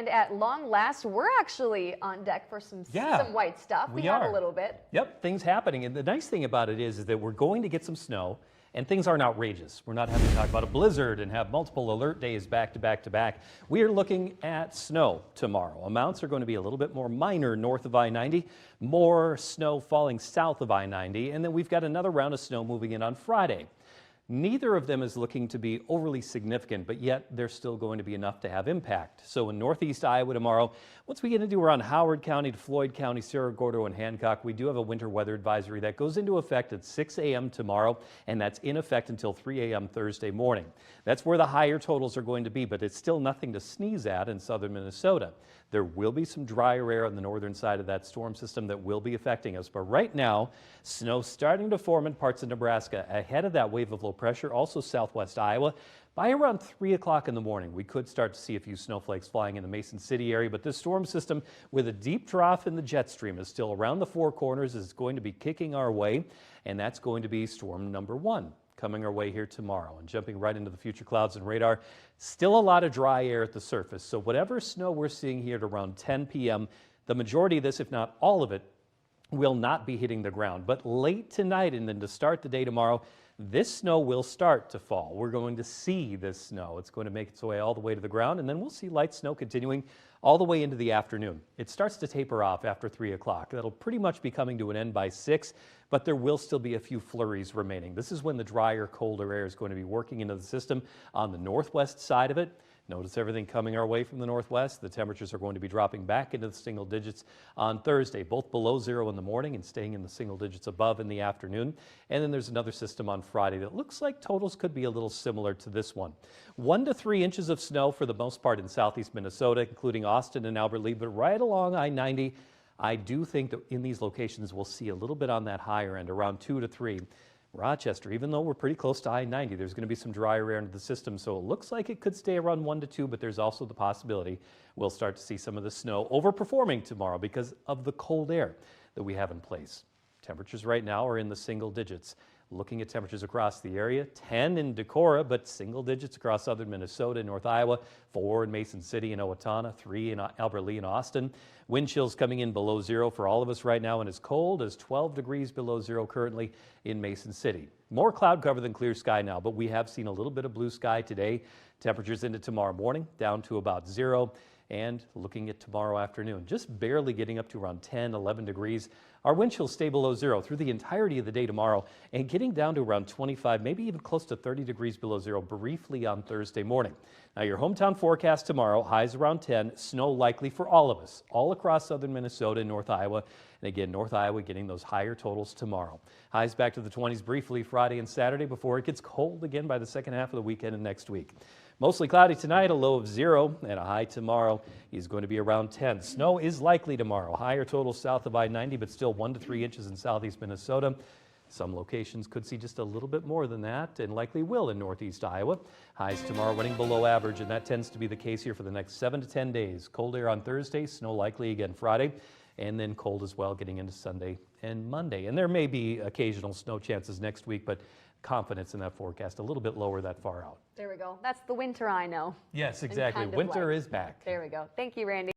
And at long last, we're actually on deck for some white stuff. We have a little bit. Yep, things happening. And the nice thing about it is that we're going to get some snow. And things aren't outrageous. We're not having to talk about a blizzard and have multiple alert days back to back to back. We are looking at snow tomorrow. Amounts are going to be a little bit more minor north of I-90, more snow falling south of I-90, and then we've got another round of snow moving in on Friday. Neither of them is looking to be overly significant, but yet they're still going to be enough to have impact. So in northeast Iowa tomorrow, once we get into around Howard County to Floyd County, Cerro Gordo, and Hancock, we do have a winter weather advisory that goes into effect at 6 a.m. tomorrow, and that's in effect until 3 a.m. Thursday morning. That's where the higher totals are going to be, but it's still nothing to sneeze at in southern Minnesota. There will be some drier air on the northern side of that storm system that will be affecting us, but right now, snow starting to form in parts of Nebraska ahead of that wave of low pressure, also southwest Iowa. By around 3 o'clock in the morning, we could start to see a few snowflakes flying in the Mason City area, but this storm system with a deep trough in the jet stream is still around the Four Corners, is going to be kicking our way, and that's going to be storm number 1. Coming our way here tomorrow. And jumping right into the future clouds and radar, still a lot of dry air at the surface. So whatever snow we're seeing here at around 10 p.m., the majority of this, if not all of it, will not be hitting the ground. But late tonight and then to start the day tomorrow, this snow will start to fall. We're going to see this snow. It's going to make its way all the way to the ground, and then we'll see light snow continuing all the way into the afternoon. It starts to taper off after 3 o'clock. That'll pretty much be coming to an end by 6, but there will still be a few flurries remaining. This is when the drier, colder air is going to be working into the system on the northwest side of it. Notice everything coming our way from the northwest. The temperatures are going to be dropping back into the single digits on Thursday, both below 0 in the morning and staying in the single digits above in the afternoon. And then there's another system on Friday that looks like totals could be a little similar to this one. 1 to 3 inches of snow for the most part in southeast Minnesota, including Austin and Albert Lea, but right along I-90, I do think that in these locations we'll see a little bit on that higher end, around 2 to 3. Rochester, even though we're pretty close to I-90, there's going to be some drier air into the system, so it looks like it could stay around 1 to 2, but there's also the possibility we'll start to see some of the snow overperforming tomorrow because of the cold air that we have in place. Temperatures right now are in the single digits. Looking at temperatures across the area, 10 in Decorah, but single digits across southern Minnesota and North Iowa, 4 in Mason City and Owatonna, 3 in Albert Lea and Austin. Wind chills coming in below 0 for all of us right now, and as cold as 12 degrees below 0 currently in Mason City. More cloud cover than clear sky now, but we have seen a little bit of blue sky today. Temperatures into tomorrow morning down to about 0. And looking at tomorrow afternoon, just barely getting up to around 10, 11 degrees. Our wind chills stay below 0 through the entirety of the day tomorrow and getting down to around 25, maybe even close to 30 degrees below 0 briefly on Thursday morning. Now your hometown forecast tomorrow, highs around 10, snow likely for all of us, all across southern Minnesota and North Iowa. And again, North Iowa getting those higher totals tomorrow. Highs back to the 20s briefly Friday and Saturday before it gets cold again by the second half of the weekend and next week. Mostly cloudy tonight, a low of 0, and a high tomorrow is going to be around 10. Snow is likely tomorrow. Higher totals south of I-90, but still 1 to 3 inches in southeast Minnesota. Some locations could see just a little bit more than that, and likely will in northeast Iowa. Highs tomorrow running below average, and that tends to be the case here for the next 7 to 10 days. Cold air on Thursday, snow likely again Friday, and then cold as well getting into Sunday and Monday. And there may be occasional snow chances next week, but confidence in that forecast a little bit lower that far out. There we go. That's the winter I know. Yes, exactly. Winter is back. There we go. Thank you, Randy.